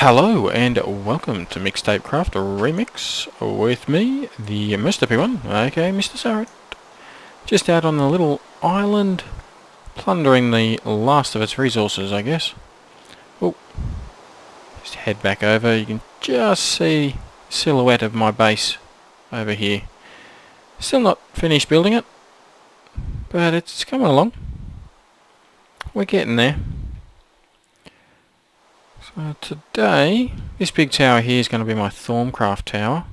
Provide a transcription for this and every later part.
Hello and welcome to Mixtapecraft Remix with me, the Mr. P1, aka MrSuryt. Just out on the little island, plundering the last of its resources, I guess. Oh, just head back over. You can just see the silhouette of my base over here. Still not finished building it, but it's coming along. We're getting there. So today, this big tower here is going to be my Thorncraft tower.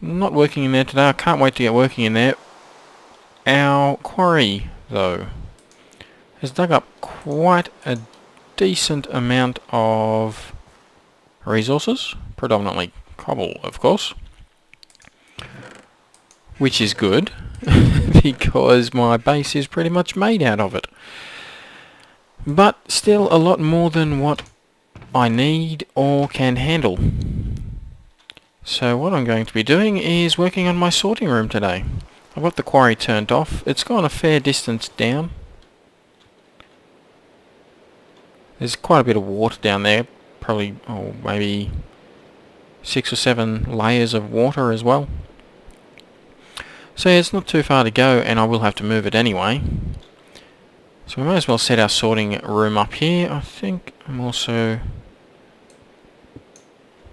I'm not working in there today. I can't wait to get working in there. Our quarry, though, has dug up quite a decent amount of resources, predominantly cobble, of course, which is good because my base is pretty much made out of it. But still a lot more than what I need or can handle. So what I'm going to be doing is working on my sorting room today. I've got the quarry turned off. It's gone a fair distance down. There's quite a bit of water down there. Probably, maybe 6 or 7 layers of water as well. So yeah, it's not too far to go, and I will have to move it anyway. So we may as well set our sorting room up here. I think I'm also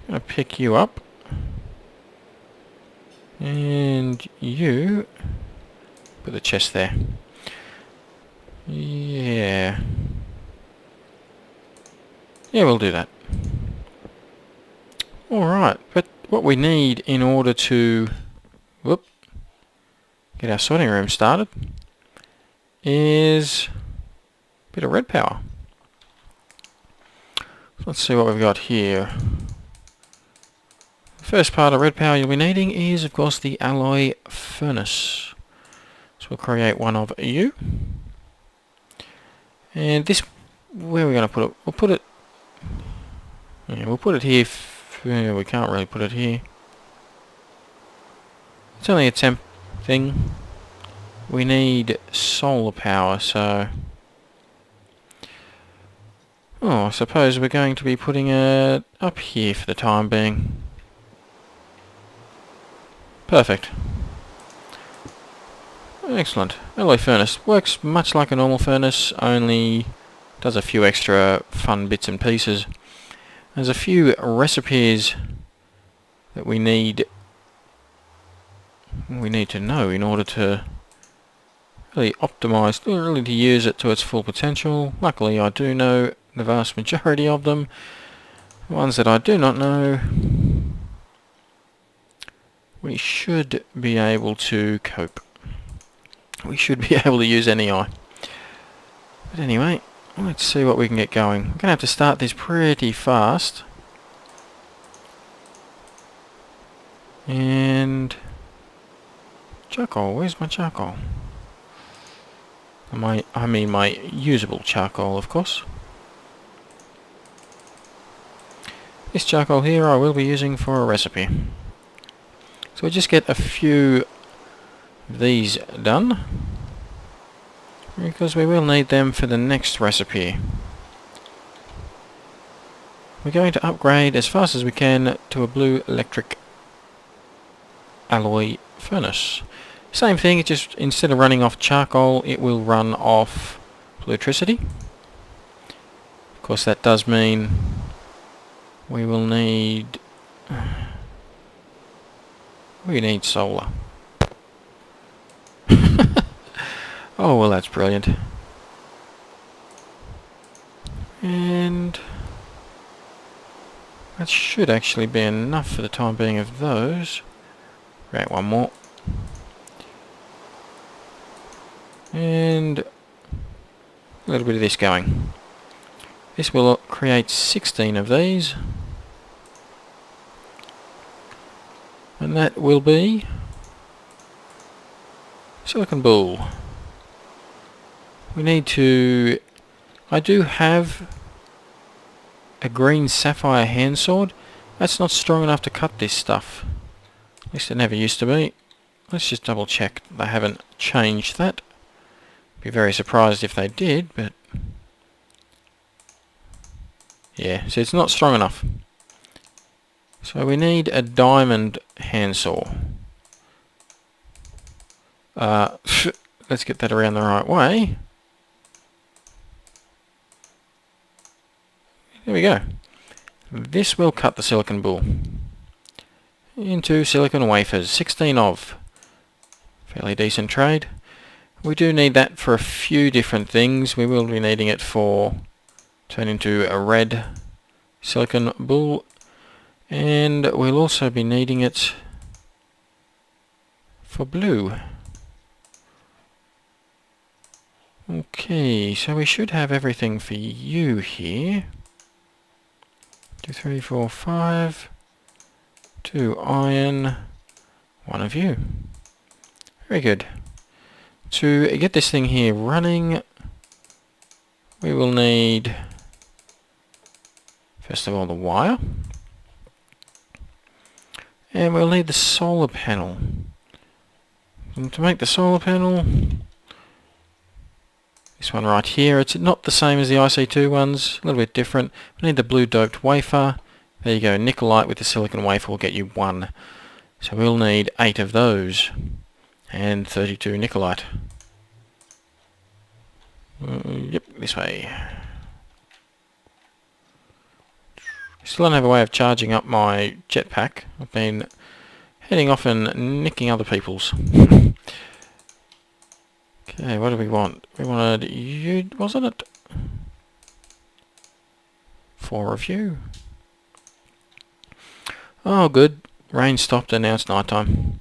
going to pick you up. And you put the chest there. Yeah, we'll do that. Alright, but what we need in order to get our sorting room started is a bit of red power. Let's see what we've got here. The first part of red power you'll be needing is, of course, the alloy furnace. So we'll create one of you. And this, where are we going to put it? We'll put it... Yeah, we'll put it here. We can't really put it here. It's only a temp thing. We need solar power, so... I suppose we're going to be putting it up here for the time being. Perfect. Excellent. Alloy furnace works much like a normal furnace, only does a few extra fun bits and pieces. There's a few recipes that we need to know in order to really optimize, really to use it to its full potential. Luckily I do know the vast majority of them. The ones that I do not know, we should be able to cope. We should be able to use NEI. But anyway, let's see what we can get going. I'm going to have to start this pretty fast. And... charcoal, where's my charcoal? I mean my usable charcoal, of course. This charcoal here I will be using for a recipe. So we'll just get a few of these done, because we will need them for the next recipe. We're going to upgrade as fast as we can to a blue electric alloy furnace. Same thing, it just instead of running off charcoal, it will run off electricity. Of course that does mean we will need... we need solar. Oh, well, that's brilliant. And that should actually be enough for the time being of those. Create one more. And a little bit of this going. This will create 16 of these. And that will be silicon bull. We need to... I do have a green sapphire hand sword. That's not strong enough to cut this stuff. At least it never used to be. Let's just double check they haven't changed that. Be very surprised if they did, but Yeah, so it's not strong enough. So we need a diamond handsaw. Let's get that around the right way. There we go. This will cut the silicon bull into silicon wafers, 16 of. Fairly decent trade. We do need that for a few different things. We will be needing it for turn into a red silicon bull, and we'll also be needing it for blue. Okay, so we should have everything for you here. 2, 3, 4, 5. 2 iron. 1 of you. Very good. To get this thing here running, we will need, first of all, the wire. And we'll need the solar panel. And to make the solar panel, this one right here, it's not the same as the IC2 ones, a little bit different. We need the blue doped wafer. There you go, nickelite with the silicon wafer will get you 1. So we'll need 8 of those. And 32 nickelite. Yep, this way. Still don't have a way of charging up my jetpack. I've been heading off and nicking other people's. Okay, what do we want? We wanted you, wasn't it? 4 of you. Oh, good. Rain stopped and now it's night time.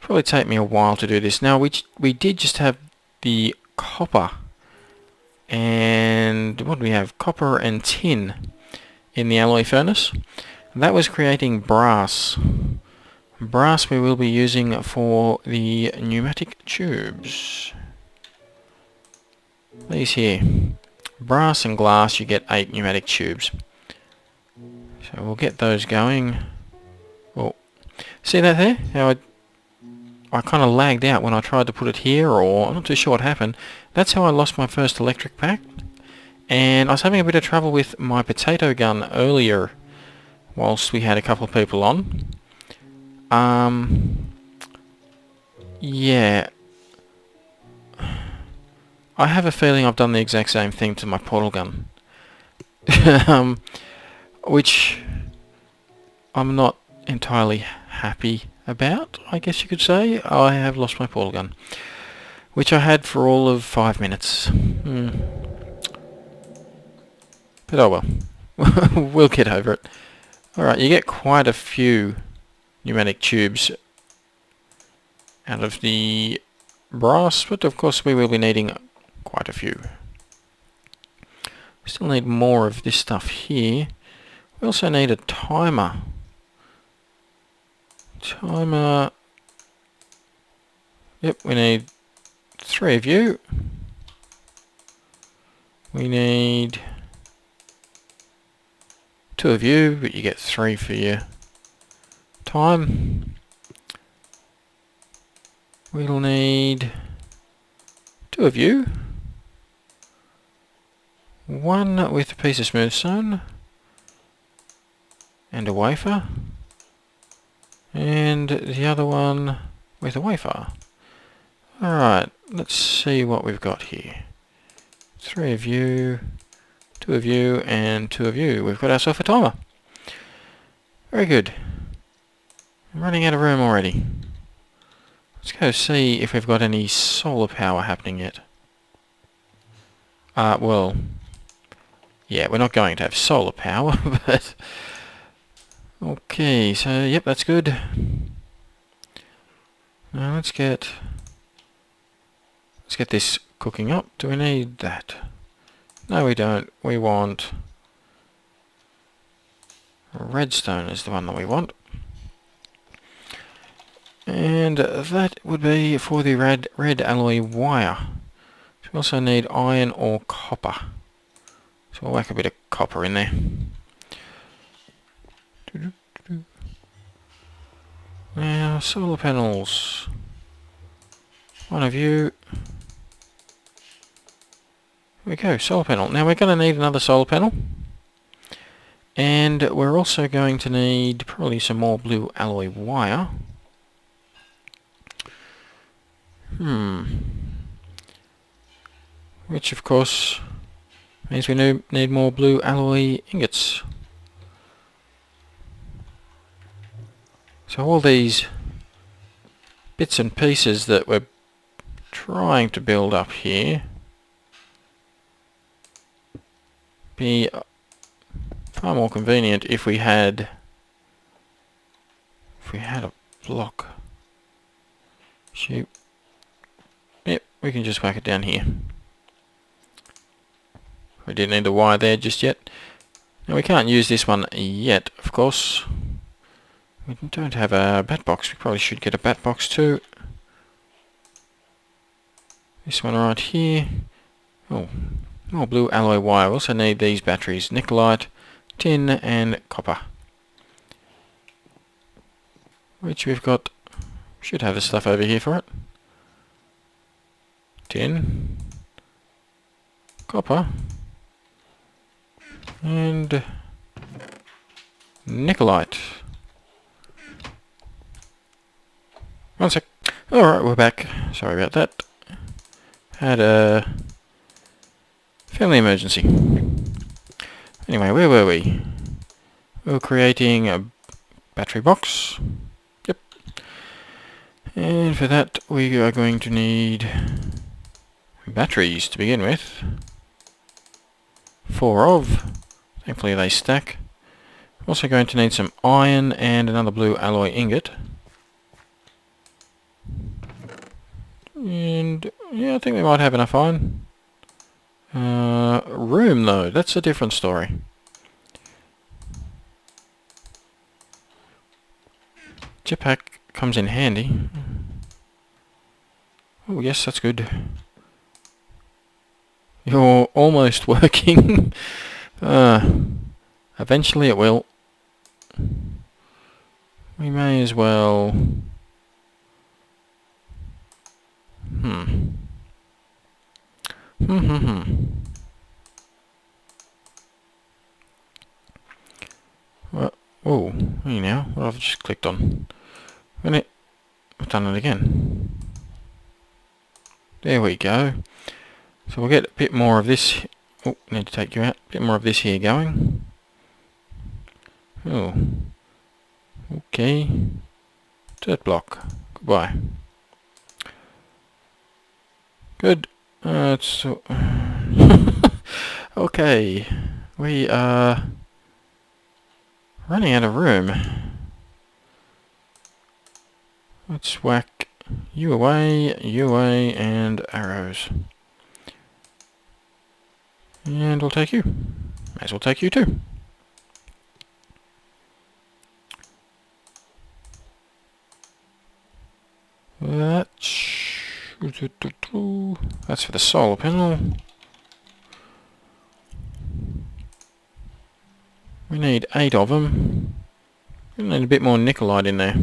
Probably take me a while to do this. Now, we did just have the copper. And what do we have? Copper and tin in the alloy furnace. That was creating brass. Brass we will be using for the pneumatic tubes. These here. Brass and glass, you get 8 pneumatic tubes. So we'll get those going. Oh, see that there? How I kind of lagged out when I tried to put it here, or I'm not too sure what happened. That's how I lost my first electric pack. And I was having a bit of trouble with my potato gun earlier, whilst we had a couple of people on. Yeah. I have a feeling I've done the exact same thing to my portal gun. Which I'm not entirely happy about, I guess you could say. I have lost my portal gun, which I had for all of 5 minutes. But oh well. We'll get over it. Alright, you get quite a few pneumatic tubes out of the brass, but of course we will be needing quite a few. We still need more of this stuff here. We also need a timer. Yep, we need 3 of you. We need 2 of you, but you get 3 for your time. We'll need 2 of you. 1 with a piece of smooth stone. And a wafer. And the other one with a wafer. Alright, let's see what we've got here. 3 of you, 2 of you, and 2 of you. We've got ourselves a timer. Very good. I'm running out of room already. Let's go see if we've got any solar power happening yet. Well, yeah, we're not going to have solar power, but... Okay, so, yep, that's good. Now let's get this cooking up. Do we need that? No, we don't. We want... redstone is the one that we want. And that would be for the red alloy wire. So we also need iron or copper. So we'll whack a bit of copper in there. Now, solar panels. 1 of you. Here we go, solar panel. Now we're going to need another solar panel. And we're also going to need probably some more blue alloy wire. Which of course means we need more blue alloy ingots. So all these bits and pieces that we're trying to build up here be far more convenient if we had a block. Shoot. Yep, we can just whack it down here. We didn't need the wire there just yet. Now we can't use this one yet, of course. We don't have a bat box. We probably should get a bat box too. This one right here. Oh, more blue alloy wire. We also need these batteries: nickelite, tin and copper. Which we've got. Should have the stuff over here for it. Tin, copper, and nickelite. One sec. Alright, we're back. Sorry about that. Had a family emergency. Anyway, where were we? We were creating a battery box. Yep. And for that we are going to need batteries to begin with. 4 of. Thankfully they stack. Also going to need some iron and another blue alloy ingot. And yeah, I think we might have enough iron. Room though, that's a different story. Jetpack comes in handy. Oh yes, that's good. You're almost working. Eventually it will. We may as well... Well, oh, hey now, what I've just clicked on. I've done it again. There we go. So we'll get a bit more of this. Oh, need to take you out. A bit more of this here going. Oh. Okay. Dirt block. Goodbye. Good. Okay. We are running out of room. Let's whack you away, and arrows. And we'll take you. May as well take you too. That's for the solar panel. We need 8 of them. We need a bit more nickelite in there.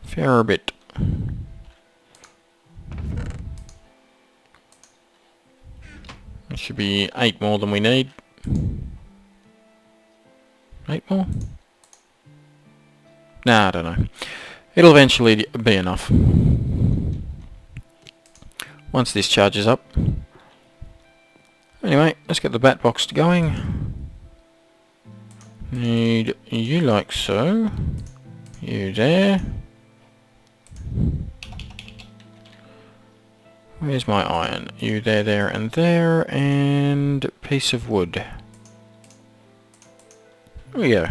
Fair bit. It should be 8 more than we need. 8 more? Nah, I don't know. It'll eventually be enough. Once this charges up. Anyway, let's get the bat box going. Need you like so. You there. Where's my iron? You there, and there, and piece of wood. There we go.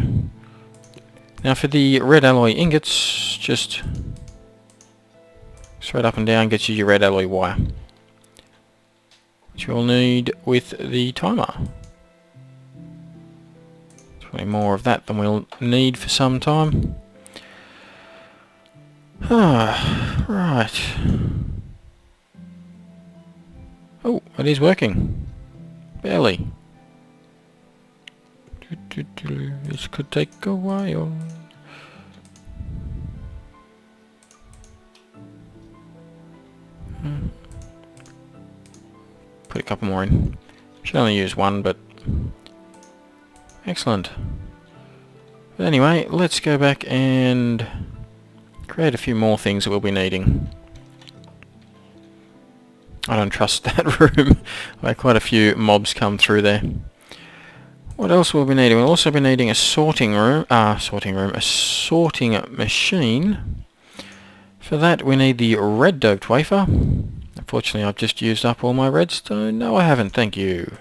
Now for the red alloy ingots, just straight up and down gets you your red alloy wire. Which you'll need with the timer. Probably more of that than we'll need for some time. Ah, right. Oh, it is working. Barely. This could take a while. Put a couple more in. Should only use one, but Excellent. But anyway, let's go back and create a few more things that we'll be needing. I don't trust that room. I had quite a few mobs come through there. What else will we be needing? We'll also be needing a sorting machine. For that we need the red doped wafer. Unfortunately I've just used up all my redstone. No, I haven't, thank you.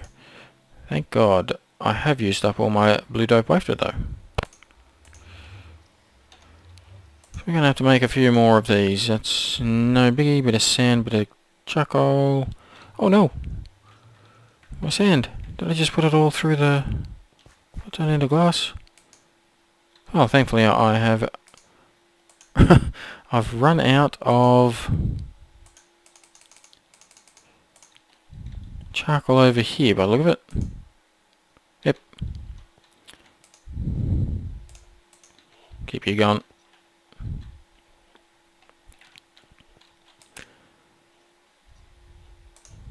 Thank God. I have used up all my blue dope wafer though. So we're going to have to make a few more of these. That's no biggie, bit of sand, bit of charcoal. Oh no! My sand. Did I just put it all through the... put that into glass? Oh, thankfully I have... I've run out of charcoal over here by the look of it. Yep. Keep you going.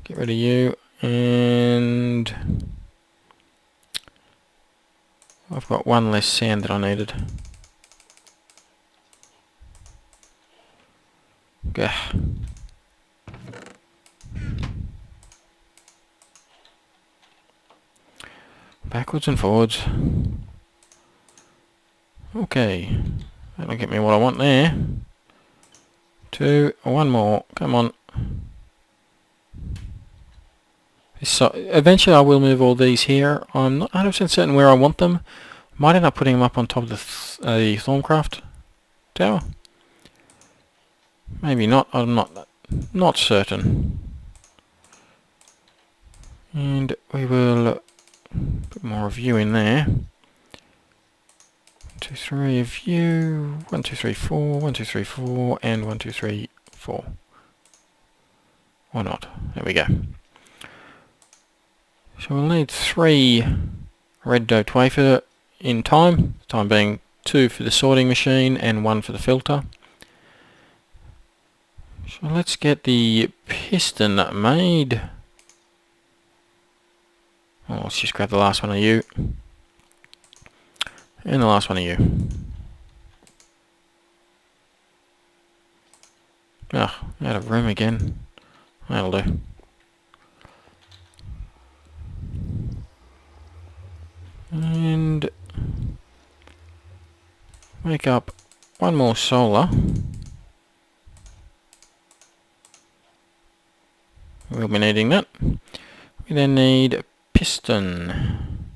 Get rid of you, and I've got one less sand that I needed. Gah. Backwards and forwards. Okay, that'll get me what I want there. One more, come on. So eventually I will move all these here. I'm not 100% certain where I want them. Might end up putting them up on top of the Thorncraft tower. Maybe not. I'm not certain. And we will put more of you in there. 1, 2, 3 of you. 1, 2, 3, 4. 1, 2, 3, 4. And 1, 2, 3, 4. Why not? There we go. So we'll need 3 red doped wafer in time. Time being 2 for the sorting machine and 1 for the filter. So let's get the piston made. Oh, let's just grab the last one of you. And the last one of you. Ah, out of room again. That'll do. And make up one more solar. We'll be needing that. We then need a piston,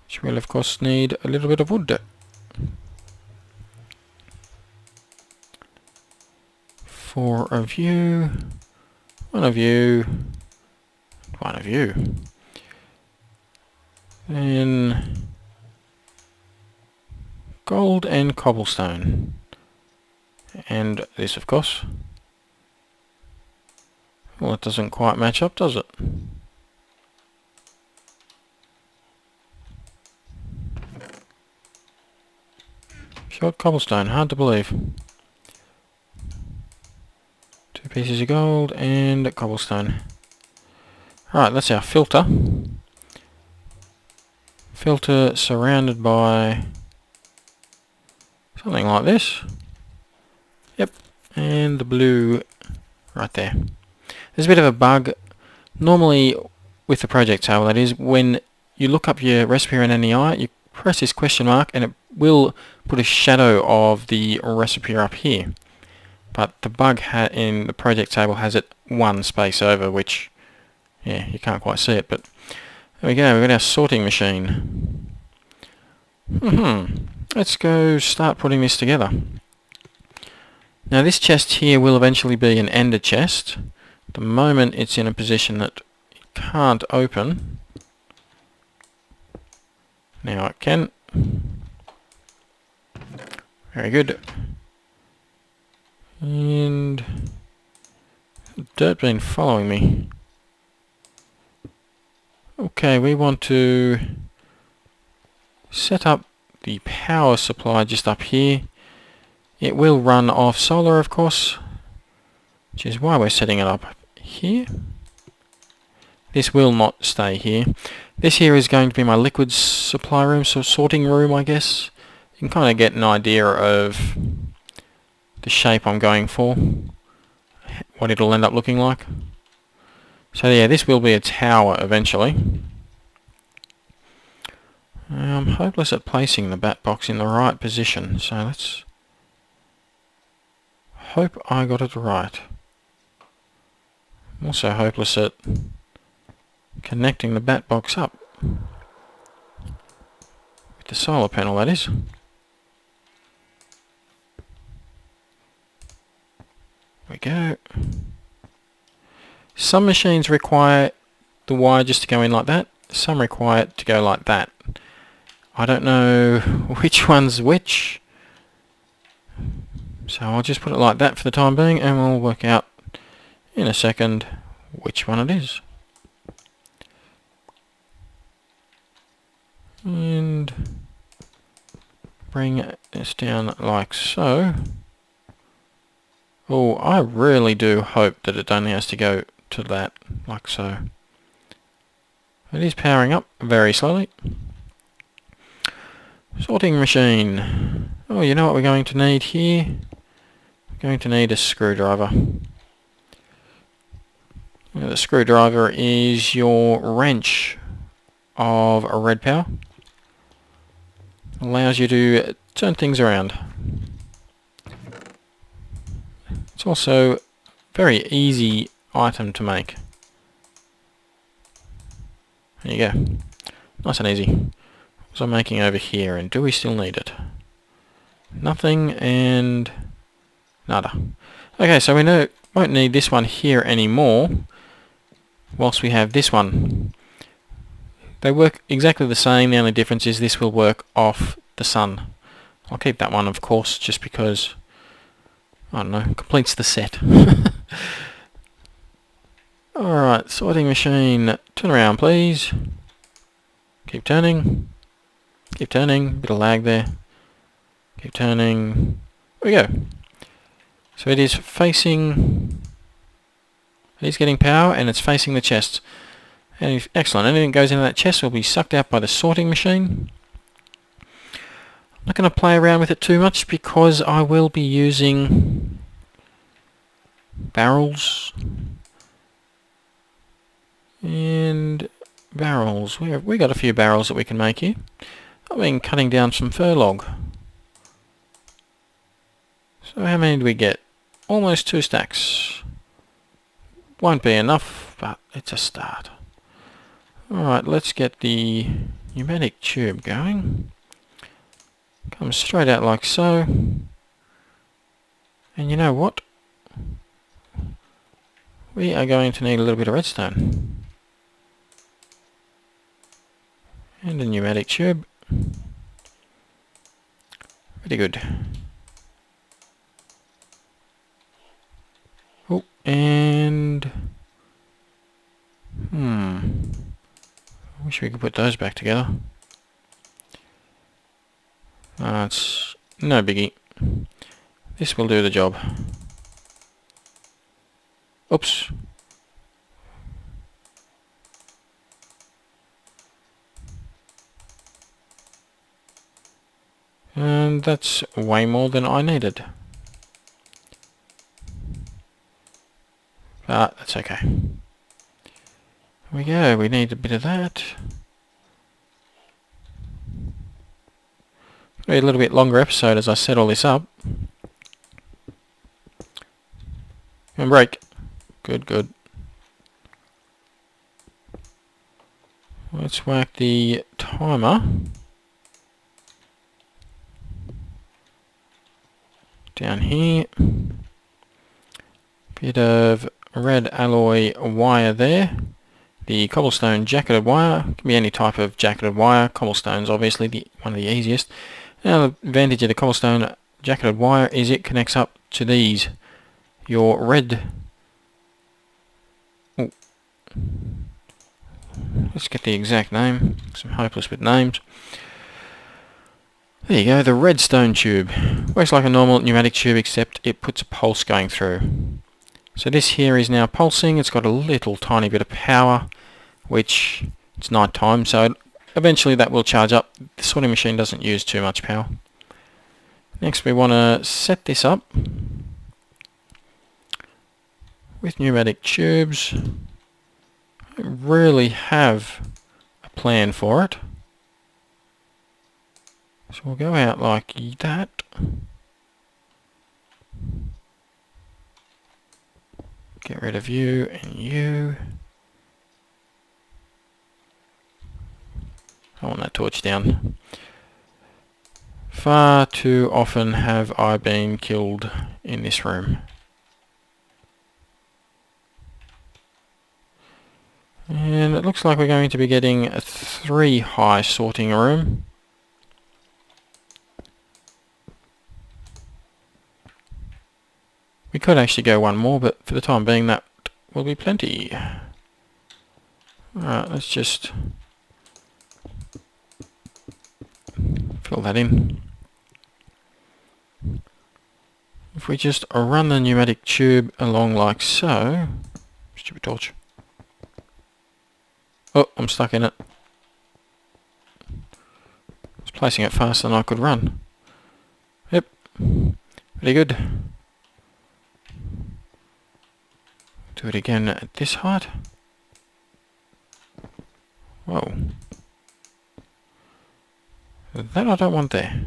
which will of course need a little bit of wood. 4 of you, 1 of you, 1 of you. Then gold and cobblestone. And this of course. Well, it doesn't quite match up, does it? Short cobblestone, hard to believe. 2 pieces of gold and cobblestone. Alright, that's our filter. Filter surrounded by something like this. Yep, and the blue right there. There's a bit of a bug. Normally, with the project table, that is, when you look up your recipe in NEI, you press this question mark and it will put a shadow of the recipe up here. But the bug in the project table has it 1 space over, which, yeah, you can't quite see it, but there we go, we've got our sorting machine. Let's go start putting this together. Now this chest here will eventually be an ender chest. At the moment it's in a position that it can't open. Now it can. Very good. And dirt been following me. Okay, we want to set up the power supply just up here. It will run off solar, of course, which is why we're setting it up here. This will not stay here. This here is going to be my liquid supply room, so sorting room, I guess. You can kind of get an idea of the shape I'm going for, what it'll end up looking like. So yeah, this will be a tower eventually. I'm hopeless at placing the bat box in the right position, so let's hope I got it right. I'm also hopeless at connecting the bat box up with the solar panel, that is. There we go. Some machines require the wire just to go in like that. Some require it to go like that. I don't know which one's which. So I'll just put it like that for the time being, and we'll work out in a second which one it is. And bring this down like so. Oh, I really do hope that it only has to go to that, like so. It is powering up very slowly. Sorting machine. Oh, you know what we're going to need here? We're going to need a screwdriver. Now, the screwdriver is your wrench of a redpower. Allows you to turn things around. It's also a very easy item to make. There you go. Nice and easy. What was I making over here, and do we still need it? Nothing and nada. Okay, so we won't need this one here anymore, whilst we have this one. They work exactly the same, the only difference is this will work off the sun. I'll keep that one, of course, just because, I don't know, completes the set. Alright, sorting machine, turn around please. Keep turning. Keep turning, bit of lag there. Keep turning. There we go. So it is facing, it is getting power and it's facing the chest. And excellent, anything that goes into that chest will be sucked out by the sorting machine. I'm not going to play around with it too much because I will be using barrels. And barrels, we got a few barrels that we can make here. I've been cutting down some fir log. So how many do we get? Almost 2 stacks. Won't be enough, but it's a start. Alright, let's get the pneumatic tube going. Comes straight out like so. And you know what? We are going to need a little bit of redstone. And a pneumatic tube. Pretty good. Oh, and I wish we could put those back together. It's no biggie. This will do the job. Oops. And that's way more than I needed. But that's okay. Here we go, we need a bit of that. It'll be a little bit longer episode as I set all this up. And break. Good, good. Let's whack the timer. Down here. Bit of red alloy wire there. The cobblestone jacketed wire. Can be any type of jacketed wire. Cobblestone's obviously one of the easiest. Now the advantage of the cobblestone jacketed wire is it connects up to these. Your red... Oh. Let's get the exact name. I'm hopeless with names. There you go, the redstone tube. Works like a normal pneumatic tube except it puts a pulse going through. So this here is now pulsing. It's got a little tiny bit of power. which it's night time, so eventually that will charge up. The sorting machine doesn't use too much power. Next we want to set this up with pneumatic tubes. I don't really have a plan for it. So we'll go out like that. Get rid of you and you. I want that torch down. Far too often have I been killed in this room. And it looks like we're going to be getting a 3 high sorting room. We could actually go one more, but for the time being that will be plenty. Alright, let's just fill that in. If we just run the pneumatic tube along like so. Stupid torch. Oh, I'm stuck in it. I was placing it faster than I could run. Yep. Pretty good. Do it again at this height. Whoa. That I don't want there.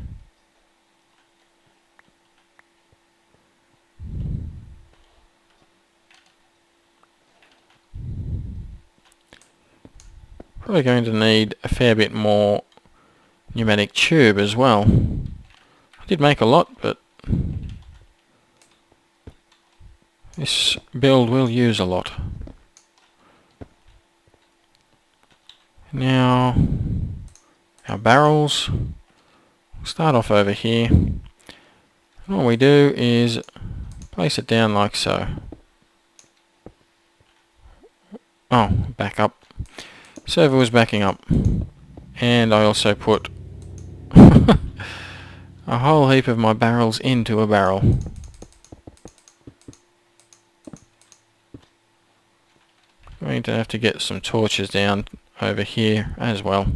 Probably going to need a fair bit more pneumatic tube as well. I did make a lot, but this build will use a lot. Now, our barrels. We'll start off over here. And all we do is place it down like so. Oh, back up. Server was backing up. And I also put a whole heap of my barrels into a barrel. Going to have to get some torches down over here as well.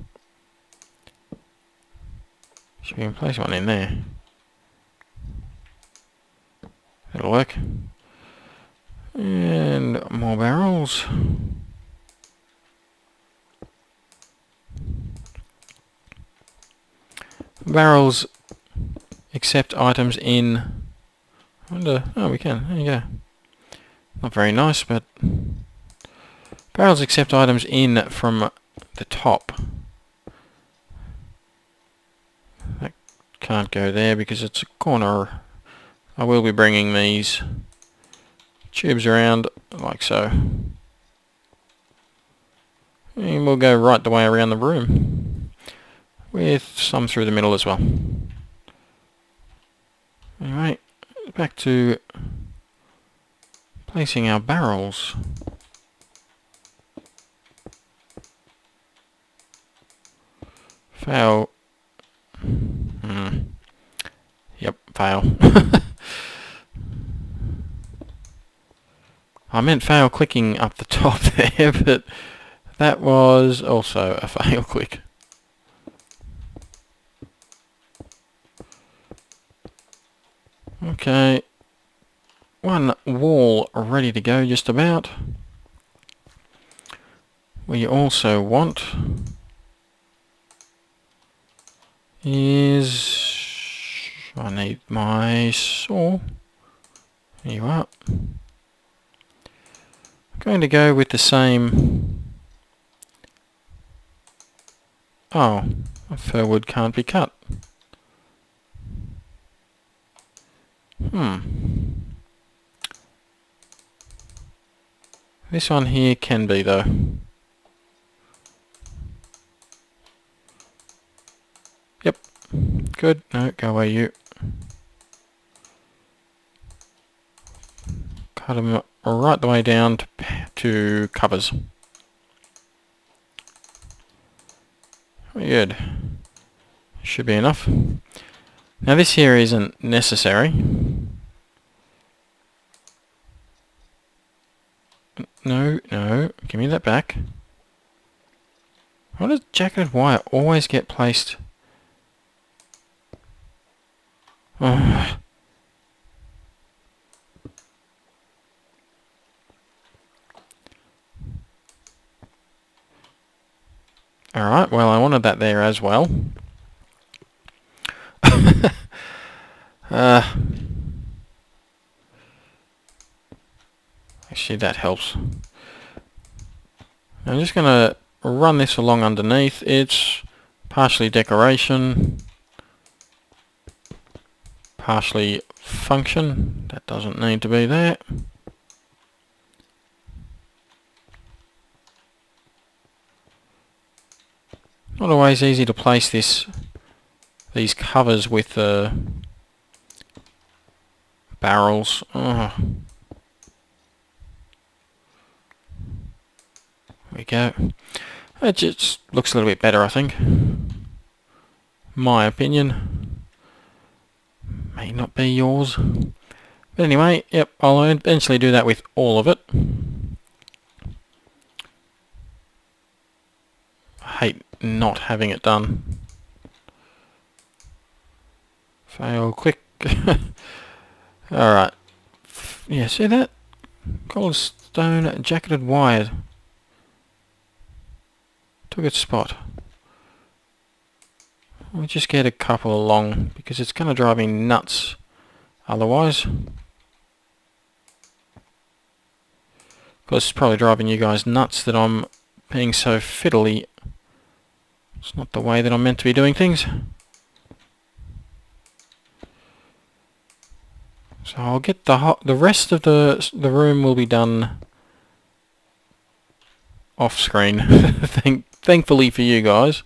So we can place one in there. That'll work. And more barrels. Barrels accept items in... I wonder... Oh, we can. There you go. Not very nice, but... Barrels accept items in from the top. That can't go there because it's a corner. I will be bringing these tubes around like so. And we'll go right the way around the room, with some through the middle as well. Anyway, back to placing our barrels. Fail. Yep, fail. I meant fail clicking up the top there, but that was also a fail click. Okay, one wall ready to go just about. We also want is... I need my saw. There you are. I'm going to go with the same... Oh, fir wood can't be cut. This one here can be though. Yep. Good. No, go away you. Cut them right the way down to covers. Very good. Should be enough. Now this here isn't necessary. No, no. Give me that back. Why does jacketed wire always get placed? Oh. Alright, well I wanted that there as well. Actually that helps. I'm just going to run this along underneath. It's partially decoration, partially function. That doesn't need to be there. Not always easy to place these covers with the barrels. Oh. There we go. It just looks a little bit better, I think. My opinion. May not be yours. But anyway, yep, I'll eventually do that with all of it. I hate not having it done. Fail quick. Alright. Yeah, see that? Cobblestone jacketed wire. Took its spot. We'll just get a couple along because it's going to drive me nuts otherwise. Because it's probably driving you guys nuts that I'm being so fiddly. It's not the way that I'm meant to be doing things. So I'll get the rest of the room will be done off screen. Thankfully for you guys.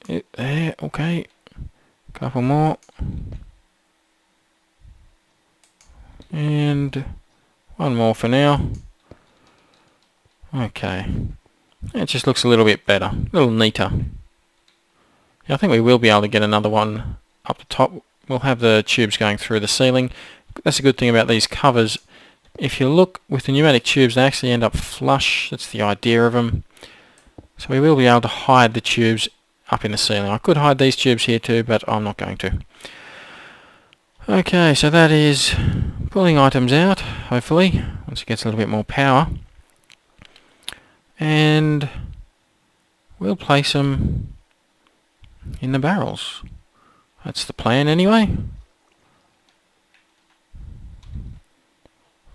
There, okay. Couple more. And one more for now. Okay. It just looks a little bit better. A little neater. Yeah, I think we will be able to get another one up the top. We'll have the tubes going through the ceiling. That's a good thing about these covers. If you look with the pneumatic tubes, they actually end up flush. That's the idea of them. So we will be able to hide the tubes up in the ceiling. I could hide these tubes here too, but I'm not going to. Okay, so that is pulling items out, hopefully, once it gets a little bit more power. And we'll place them in the barrels. That's the plan anyway.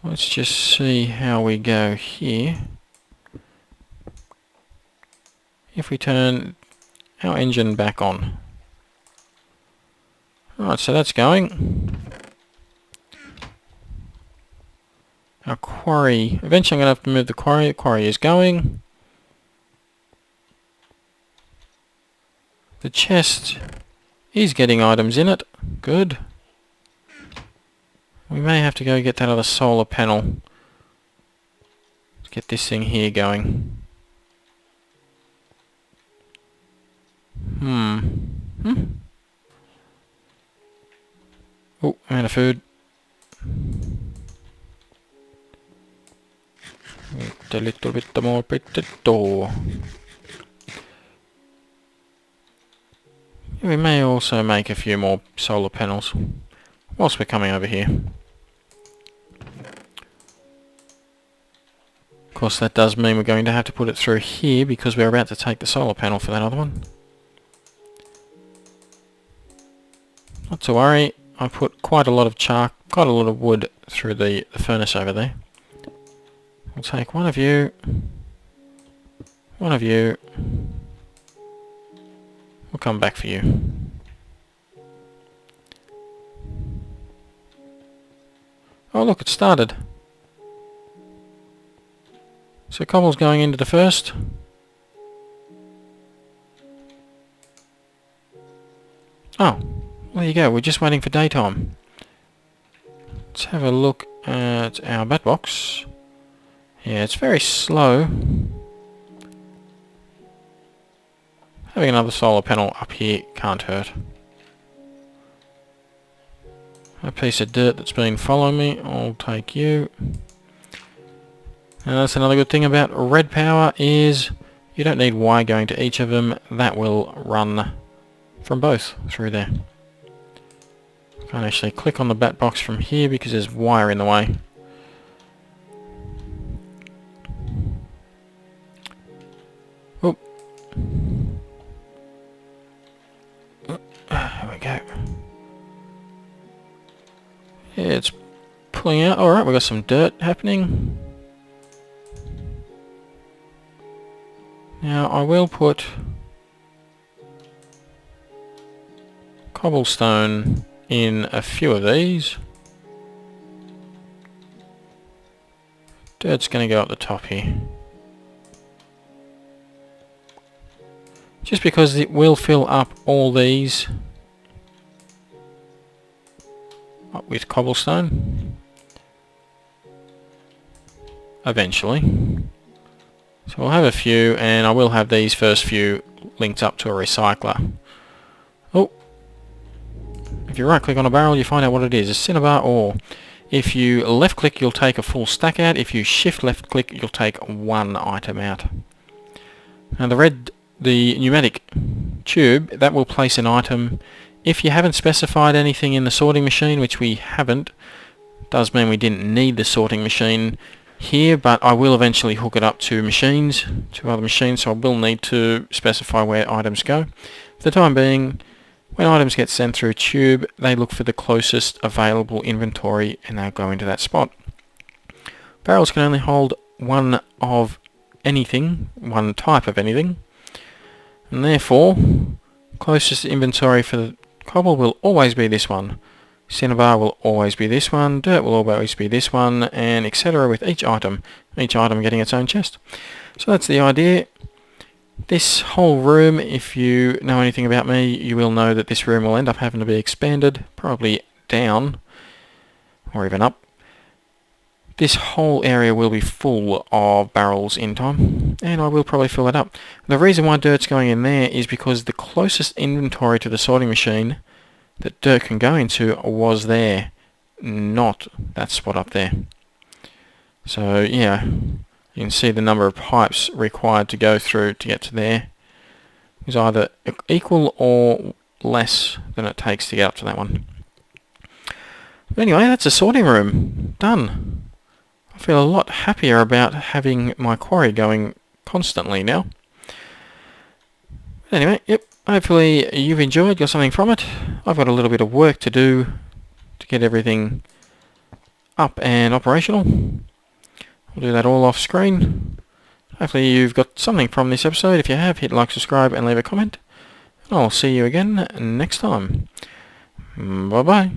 Let's just see how we go here. If we turn our engine back on. Alright, so that's going. Our quarry. Eventually I'm going to have to move the quarry. The quarry is going. The chest is getting items in it. Good. We may have to go get that other solar panel. Let's get this thing here going. Oh, I'm out of food. Get a little bit more potato. We may also make a few more solar panels whilst we're coming over here. Of course that does mean we're going to have to put it through here because we're about to take the solar panel for that other one. Not to worry, I put quite a lot of quite a lot of wood through the furnace over there. We'll take one of you. We'll come back for you. Oh look, it started. So cobble's going into the first. Oh, well, there you go, we're just waiting for daytime. Let's have a look at our bat box. Yeah, it's very slow. Having another solar panel up here can't hurt. A piece of dirt that's been following me, I'll take you. That's another good thing about redpower is you don't need wire going to each of them. That will run from both through there. Can't actually click on the bat box from here because there's wire in the way. Oh. There we go. Yeah, it's pulling out. Alright, we've got some dirt happening. Now I will put cobblestone in a few of these. Dirt's going to go up the top here. Just because it will fill up all these up with cobblestone eventually. So we'll have a few, and I will have these first few linked up to a recycler. Oh, if you right click on a barrel you find out what it is. A cinnabar ore. If you left click you'll take a full stack out. If you shift left click you'll take one item out. Now the pneumatic tube, that will place an item. If you haven't specified anything in the sorting machine, which we haven't, does mean we didn't need the sorting machine here, but I will eventually hook it up to other machines, so I will need to specify where items go. For the time being, when items get sent through tube, they look for the closest available inventory and they'll go into that spot. Barrels can only hold one of anything, one type of anything, and therefore closest inventory for the cobble will always be this one. Cinnabar will always be this one, dirt will always be this one, and etc. with each item getting its own chest. So that's the idea. This whole room, if you know anything about me, you will know that this room will end up having to be expanded, probably down, or even up. This whole area will be full of barrels in time, and I will probably fill it up. The reason why dirt's going in there is because the closest inventory to the sorting machine that dirt can go into was there, not that spot up there. So yeah, you can see the number of pipes required to go through to get to there is either equal or less than it takes to get up to that one. But anyway, that's a sorting room done. I feel a lot happier about having my quarry going constantly now. But anyway, yep. Hopefully you've enjoyed, got something from it. I've got a little bit of work to do to get everything up and operational. I'll do that all off screen. Hopefully you've got something from this episode. If you have, hit like, subscribe and leave a comment. And I'll see you again next time. Bye bye.